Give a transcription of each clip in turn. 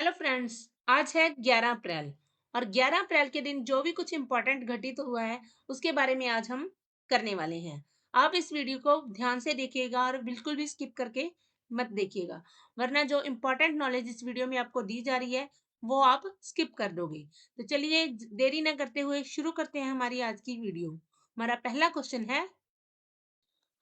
Hello friends. आज है 11 अप्रैल और 11 अप्रैल के दिन जो भी कुछ इम्पोर्टेंट घटित हुआ है उसके बारे में आज हम करने वाले हैं। आप इस वीडियो को ध्यान से देखिएगा और बिल्कुल भी स्किप करके मत देखिएगा, वरना जो इम्पोर्टेंट नॉलेज इस वीडियो में आपको दी जा रही है वो आप स्किप कर दोगे। तो चलिए देरी न करते हुए शुरू करते हैं हमारी आज की वीडियो। हमारा पहला क्वेश्चन है,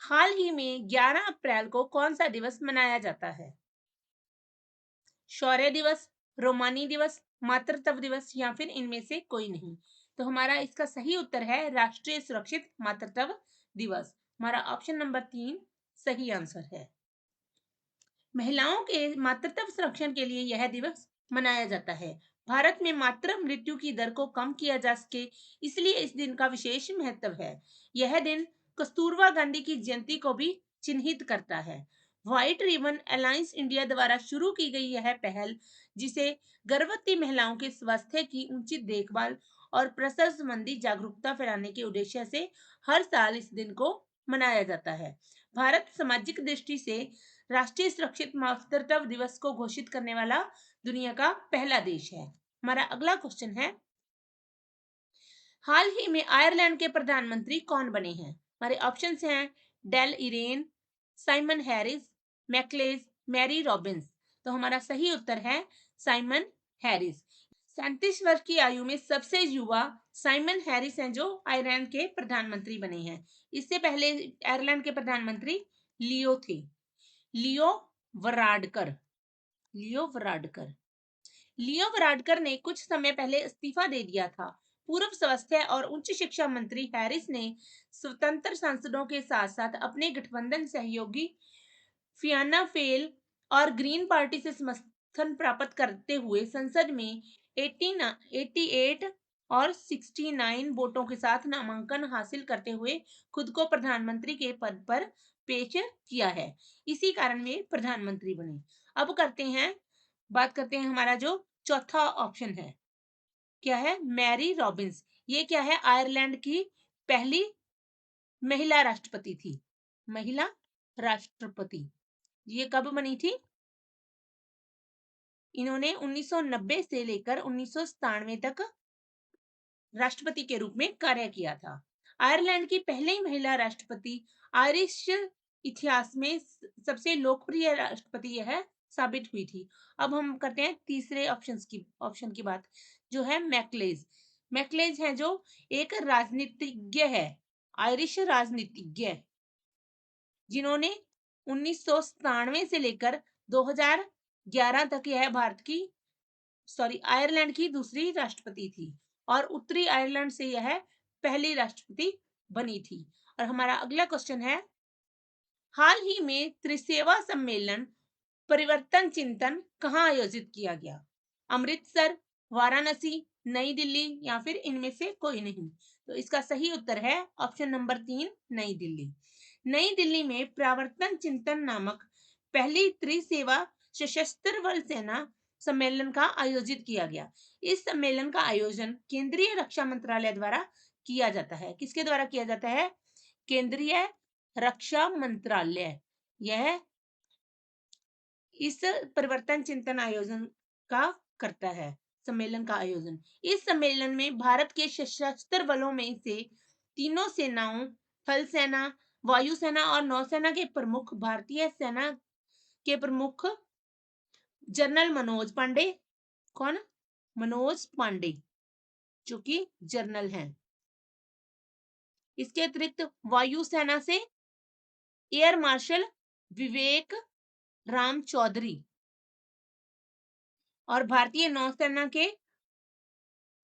हाल ही में 11 अप्रैल को कौन सा दिवस मनाया जाता है? शौर्य दिवस, रोमानी दिवस, मातृत्व दिवस या फिर इनमें से कोई नहीं। तो हमारा इसका सही उत्तर है राष्ट्रीय सुरक्षित मातृत्व दिवस। हमारा ऑप्शन नंबर 3 सही आंसर है। महिलाओं के मातृत्व संरक्षण के लिए यह दिवस मनाया जाता है। भारत में मातृ मृत्यु की दर को कम किया जा सके, इसलिए इस दिन का विशेष महत्व है। यह दिन कस्तूरबा गांधी की जयंती को भी चिन्हित करता है। व्हाइट रिबन अलायंस इंडिया द्वारा शुरू की गई यह पहल, जिसे गर्भवती महिलाओं के स्वास्थ्य की उचित देखभाल और प्रसव संबंधी जागरूकता फैलाने के उद्देश्य से हर साल इस दिन को मनाया जाता है। भारत सामाजिक दृष्टि से राष्ट्रीय सुरक्षित मातृत्व दिवस को घोषित करने वाला दुनिया का पहला देश है। हमारा अगला क्वेश्चन है, हाल ही में आयरलैंड के प्रधानमंत्री कौन बने हैं? हमारे ऑप्शंस हैं del इरेन, Simon Harris, मैकलेज, Mary Robins. तो हमारा सही उत्तर है साइमन हैरिस। 37 वर्ष की आयु में सबसे युवा साइमन हैरिस हैं जो आयरलैंड के प्रधानमंत्री बने हैं। इससे पहले आयरलैंड के प्रधानमंत्री लियो थे, लियो वराडकर। लियो वराडकर लियो वराडकर ने कुछ समय पहले इस्तीफा दे दिया था। पूर्व स्वास्थ्य और उच्च शिक्षा मंत्री हैरिस ने स्वतंत्र सांसदों के साथ साथ अपने गठबंधन सहयोगी फियाना फेल और ग्रीन पार्टी से समर्थन प्राप्त करते हुए संसद में 88 और 69 वोटों के साथ नामांकन हासिल करते हुए खुद को प्रधानमंत्री के पद पर पेश किया है। इसी कारण वे प्रधानमंत्री बने। अब बात करते हैं हमारा जो चौथा ऑप्शन है, क्या है? Mary Robins. ये क्या है? आयरलैंड की पहली महिला राष्ट्रपति थी। महिला राष्ट्रपति ये कब बनी थी? इन्होंने 1990 से लेकर 1997 तक राष्ट्रपति के रूप में कार्य किया था। आयरलैंड की पहली महिला राष्ट्रपति, आयरिश इतिहास में सबसे लोकप्रिय राष्ट्रपति यह साबित हुई थी। अब हम करते हैं तीसरे ऑप्शन की बात, जो है मैकलेज। मैकलेज है जो एक राजनीतिज्ञ है, आयरिश राजनीतिज्ञ, जिन्होंने 1997 से लेकर 2011 तक यह आयरलैंड की दूसरी राष्ट्रपति थी और उत्तरी आयरलैंड से यह पहली राष्ट्रपति बनी थी। और हमारा अगला क्वेश्चन है, हाल ही में त्रिसेवा सम्मेलन परिवर्तन चिंतन कहाँ आयोजित किया गया? अमृतसर, वाराणसी, नई दिल्ली या फिर इनमें से कोई नहीं। तो इसका सही उत्तर है ऑप्शन नंबर 3 नई दिल्ली। नई दिल्ली में प्रवर्तन चिंतन नामक पहली त्रिसेवा सशस्त्र बल सेना सम्मेलन का आयोजित किया गया। इस सम्मेलन का आयोजन केंद्रीय रक्षा मंत्रालय द्वारा किया जाता है। किसके द्वारा किया जाता है? केंद्रीय रक्षा मंत्रालय यह इस परिवर्तन चिंतन आयोजन का करता है, सम्मेलन का आयोजन। इस सम्मेलन में भारत के सशस्त्र बलों में से तीनों सेनाओं, थल सेना, वायुसेना और नौसेना के प्रमुख, भारतीय सेना के प्रमुख जनरल मनोज पांडे, कौन? मनोज पांडे, जो कि जनरल हैं। इसके अतिरिक्त वायुसेना से एयर मार्शल विवेक राम चौधरी और भारतीय नौसेना के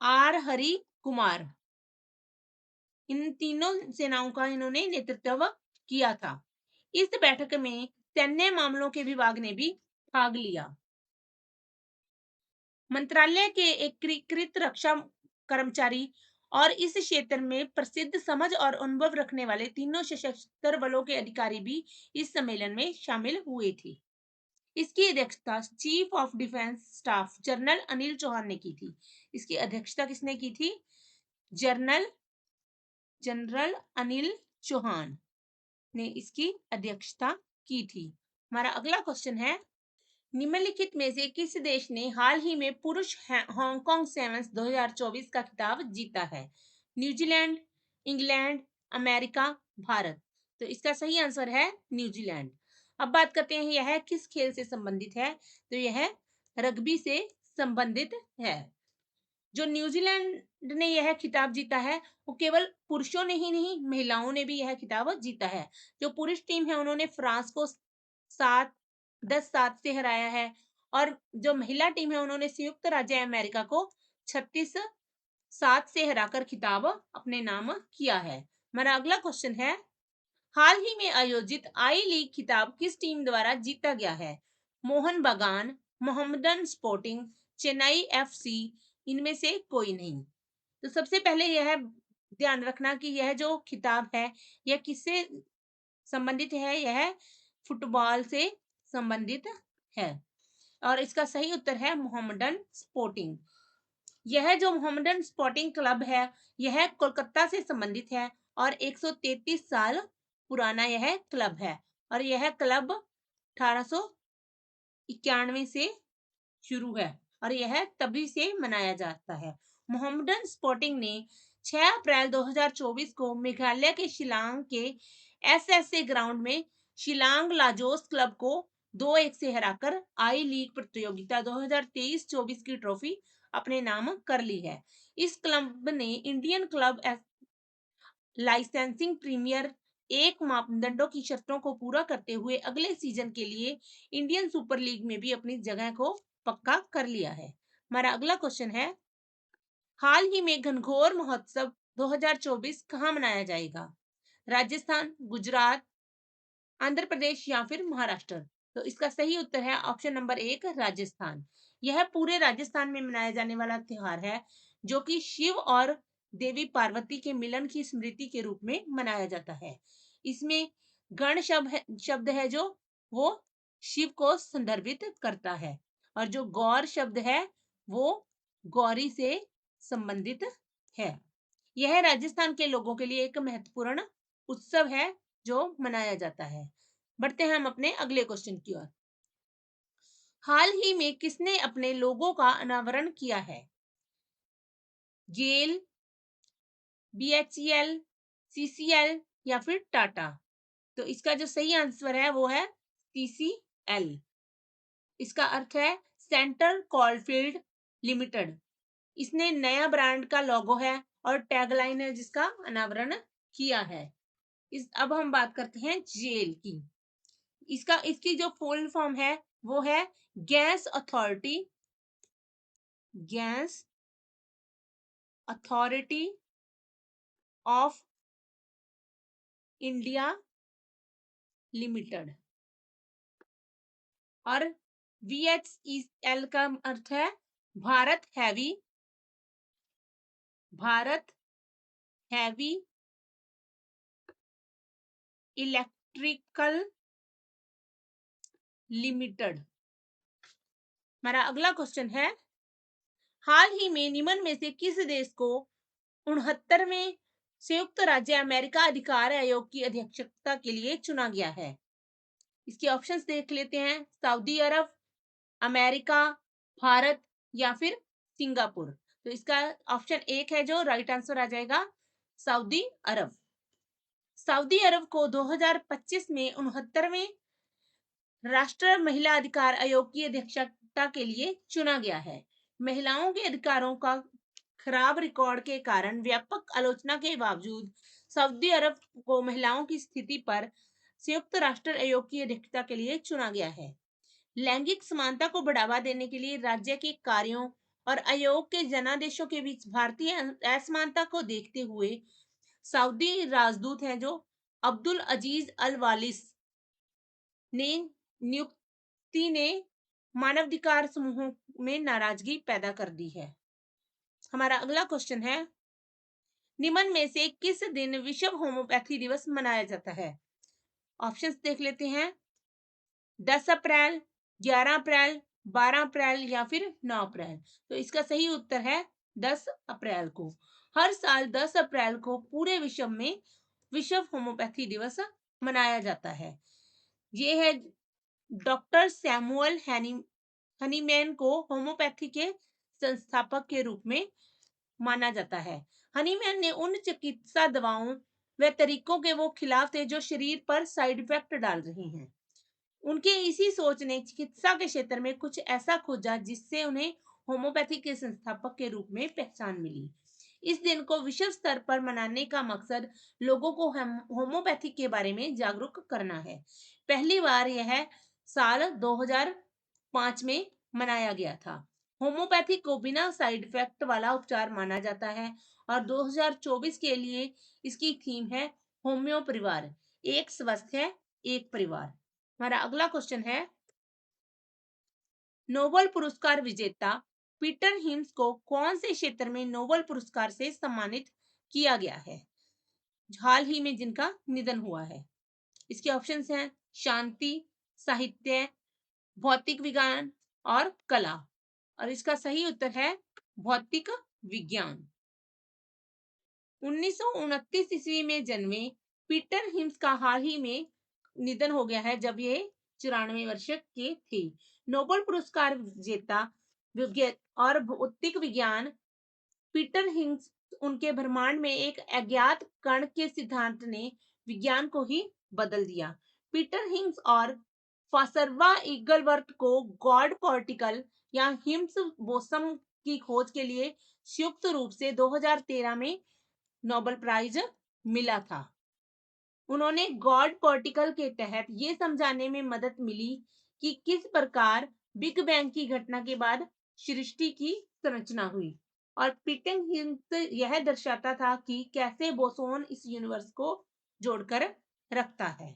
आर हरि कुमार, इन तीनों सेनाओं का इन्होंने नेतृत्व किया था। इस बैठक में सैन्य मामलों के विभाग ने भी भाग लिया। मंत्रालय के एकीकृत रक्षा कर्मचारी और इस क्षेत्र में प्रसिद्ध समझ और अनुभव रखने वाले तीनों सशस्त्र बलों के अधिकारी भी इस सम्मेलन में शामिल हुए थे। इसकी अध्यक्षता chief of defence staff general Anil Chauhan ने की थी। इसकी अध्यक्षता किसने की थी? जनरल अनिल चौहान ने इसकी अध्यक्षता की थी। हमारा अगला क्वेश्चन है, निम्नलिखित में से किस देश ने हाल ही में पुरुष हांगकांग सेवन्स 2024 का खिताब जीता है? New Zealand, England, America, Bharat. तो इसका सही आंसर है न्यूजीलैंड। अब बात करते हैं यह किस खेल से संबंधित है? तो यह रग्बी से संबंधित है। जो न्यूजीलैंड ने यह खिताब जीता है वो केवल पुरुषों ने ही नहीं, महिलाओं ने भी यह खिताब जीता है। जो पुरुष टीम है उन्होंने फ्रांस को 10-7 से हराया है और जो महिला टीम है उन्होंने संयुक्त राज्य अमेरिका को 36-7 से हराकर खिताब अपने नाम किया है। हमारा अगला क्वेश्चन है, हाल ही में आयोजित आई लीग खिताब किस टीम द्वारा जीता गया है? मोहन बागान, मोहम्मदन स्पोर्टिंग, चेन्नई एफसी, इनमें से कोई नहीं। तो सबसे पहले यह ध्यान रखना कि यह जो खिताब है यह किससे संबंधित है? यह फुटबॉल से संबंधित है और इसका सही उत्तर है मोहम्मदन स्पोर्टिंग। यह जो मोहम्मदन स्पोर्टिंग क्लब है यह कोलकाता से संबंधित है और 133 साल पुराना यह क्लब है और यह क्लब 1891 से शुरू है और यह तभी से मनाया जाता है। मोहम्मदन स्पोर्टिंग ने 6 अप्रैल 2024 को मेघालय के शिलांग के एसएसए ग्राउंड में शिलांग लाजोस क्लब को 2-1 से हराकर आई लीग प्रतियोगिता 2023-24 की ट्रॉफी अपने नाम कर ली है। इस क्लब ने इंडियन क्लब लाइसेंसिंग प्रीमियर एक मापदंडों की शर्तों को पूरा करते हुए अगले सीजन के लिए इंडियन सुपर लीग में भी अपनी जगह को पक्का कर लिया है। हमारा अगला क्वेश्चन है, हाल ही में घनघोर महोत्सव 2024 कहाँ मनाया जाएगा? राजस्थान, गुजरात, आंध्र प्रदेश या फिर महाराष्ट्र। तो इसका सही उत्तर है ऑप्शन नंबर 1 राजस्थान। यह पूरे राजस्थान में मनाया जाने वाला त्योहार है जो कि शिव और देवी पार्वती के मिलन की स्मृति के रूप में मनाया जाता है। इसमें गण शब्द है जो वो शिव को संदर्भित करता है और जो गौर शब्द है वो गौरी से संबंधित है। यह राजस्थान के लोगों के लिए एक महत्वपूर्ण उत्सव है जो मनाया जाता है। बढ़ते हैं हम अपने अगले क्वेश्चन की ओर। हाल ही में किसने अपने लोगों का अनावरण किया है? गेल, बीएचईएल, सीसीएल या फिर टाटा। तो इसका जो सही आंसर है वो है सीसीएल। इसका अर्थ है सेंट्रल कोलफील्ड लिमिटेड। इसने नया ब्रांड का लोगो है और टैगलाइन है जिसका अनावरण किया है। अब हम बात करते हैं जेल की। इसकी जो फुल फॉर्म है वो है gas authority of India limited और VHEL का अर्थ है भारत हैवी इलेक्ट्रिकल लिमिटेड। हमारा अगला क्वेश्चन है, हाल ही में निम्न में से किस देश को 69वें संयुक्त राज्य अमेरिका अधिकार आयोग की अध्यक्षता के लिए चुना गया है? इसके ऑप्शंस देख लेते हैं, सऊदी अरब, अमेरिका, भारत या फिर सिंगापुर। तो इसका ऑप्शन 1 है जो राइट आंसर आ जाएगा, सऊदी अरब। सऊदी अरब को 2025 में 69वें राष्ट्रीय महिला अधिकार आयोग की अध्यक्षता के लिए चुना गया है। महिलाओं के अधिकारों का खराब रिकॉर्ड के कारण व्यापक आलोचना के बावजूद सऊदी अरब को महिलाओं की स्थिति पर संयुक्त राष्ट्र आयोग की अध्यक्षता के लिए चुना गया है। लैंगिक समानता को बढ़ावा देने के लिए राज्य के कार्यों और आयोग के जनादेशों के बीच भारतीय असमानता को देखते हुए सऊदी राजदूत हैं जो अब्दुल अजीज अल वालिस ने नियुक्ति ने मानवाधिकार समूहों में नाराजगी पैदा कर दी है। हमारा अगला क्वेश्चन है, निम्न में से किस दिन विश्व होम्योपैथी दिवस मनाया जाता है? ऑप्शंस देख लेते हैं, 10 अप्रैल, 11 अप्रैल, 12 अप्रैल या फिर 9 अप्रैल। तो इसका सही उत्तर है 10 अप्रैल को। हर साल 10 अप्रैल को पूरे विश्व में विश्व होम्योपैथी दिवस मनाया जाता है। ये है डॉक्टर सैमुअल हनीमैन को होम्योपैथी के संस्थापक के रूप में माना जाता है। हनीमैन ने उन चिकित्सा दवाओं व तरीकों के वो खिलाफ थे जो शरीर पर साइड इफेक्ट डाल रही हैं। उनके इसी सोच ने चिकित्सा के क्षेत्र में कुछ ऐसा खोजा जिससे उन्हें होम्योपैथी के संस्थापक के रूप में पहचान मिली। इस दिन को विश्व स्तर पर मनाने का मकसद लोगों को होम्योपैथी के बारे में जागरूक करना है। पहली बार यह साल 2005 में मनाया गया था। होम्योपैथी को बिना साइड इफेक्ट वाला उपचार माना जाता है और 2024 के लिए इसकी थीम है होम्यो परिवार, एक स्वस्थ है एक परिवार। हमारा अगला क्वेश्चन है, नोबेल पुरस्कार विजेता पीटर हिम्स को कौन से क्षेत्र में नोबेल पुरस्कार से सम्मानित किया गया है, हाल ही में जिनका निधन हुआ है? इसके ऑप्शंस हैं शांति, साहित्य, भौतिक विज्ञान और कला। और इसका सही उत्तर है भौतिक विज्ञान। 1929 ईस्वी में जन्मे पीटर हिम्स का हाल ही में निधन हो गया है जब ये 94 वर्ष के थे। नोबेल पुरस्कार विजेता और भौतिक विज्ञान पीटर हिम्स, उनके ब्रह्मांड में एक अज्ञात कण के सिद्धांत ने विज्ञान को ही बदल दिया। पीटर हिम्स और फासरवा ईगलवर्थ को गॉड पार्टिकल या हिम्स बोसम की खोज के लिए संयुक्त रूप से 2013 में नोबेल प्राइज मिला था। उन्होंने गॉड पार्टिकल के तहत ये समझाने में मदद मिली कि किस प्रकार बिग बैंग की घटना के बाद सृष्टि की संरचना हुई, और पीटर हिम्स यह दर्शाता था कि कैसे बोसोन इस यूनिवर्स को जोड़कर रखता है।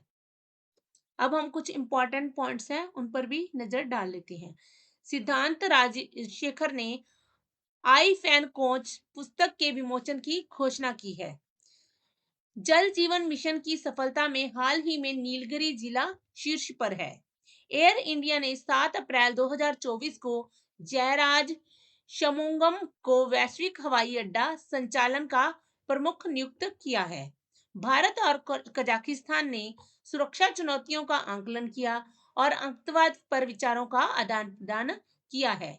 अब हम कुछ इंपॉर्टेंट पॉइंट्स हैं उन पर भी नजर डाल लेते हैं। सिद्धांत राजशेखर ने आई फैन कोच पुस्तक के विमोचन की घोषणा की है। जल जीवन मिशन की सफलता में हाल ही में नीलगिरी जिला शीर्ष पर है। एयर इंडिया ने 7 अप्रैल 2024 को जयराज शमुंगम को वैश्विक हवाई अड्डा संचालन का प्रमुख नियुक्त किया है। भारत और कजाकिस्तान ने सुरक्षा चुनौतियों का आकलन किया और आतंकवाद पर विचारों का आदान प्रदान किया है।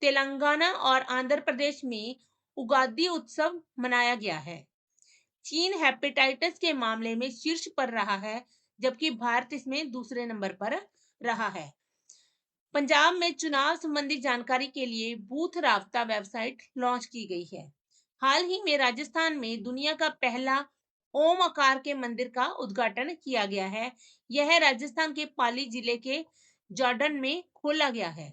तेलंगाना और आंध्र प्रदेश में उगादी उत्सव मनाया गया है। चीन हेपेटाइटिस के मामले में शीर्ष पर रहा है, जबकि भारत इसमें दूसरे नंबर पर रहा है। पंजाब में चुनाव संबंधी जानकारी के लिए बूथ राबता वेबसाइट लॉन्च की गई है। हाल ही में राजस्थान में दुनिया का पहला ओम आकार के मंदिर का उद्घाटन किया गया है। यह राजस्थान के पाली जिले के जॉर्डन में खोला गया है।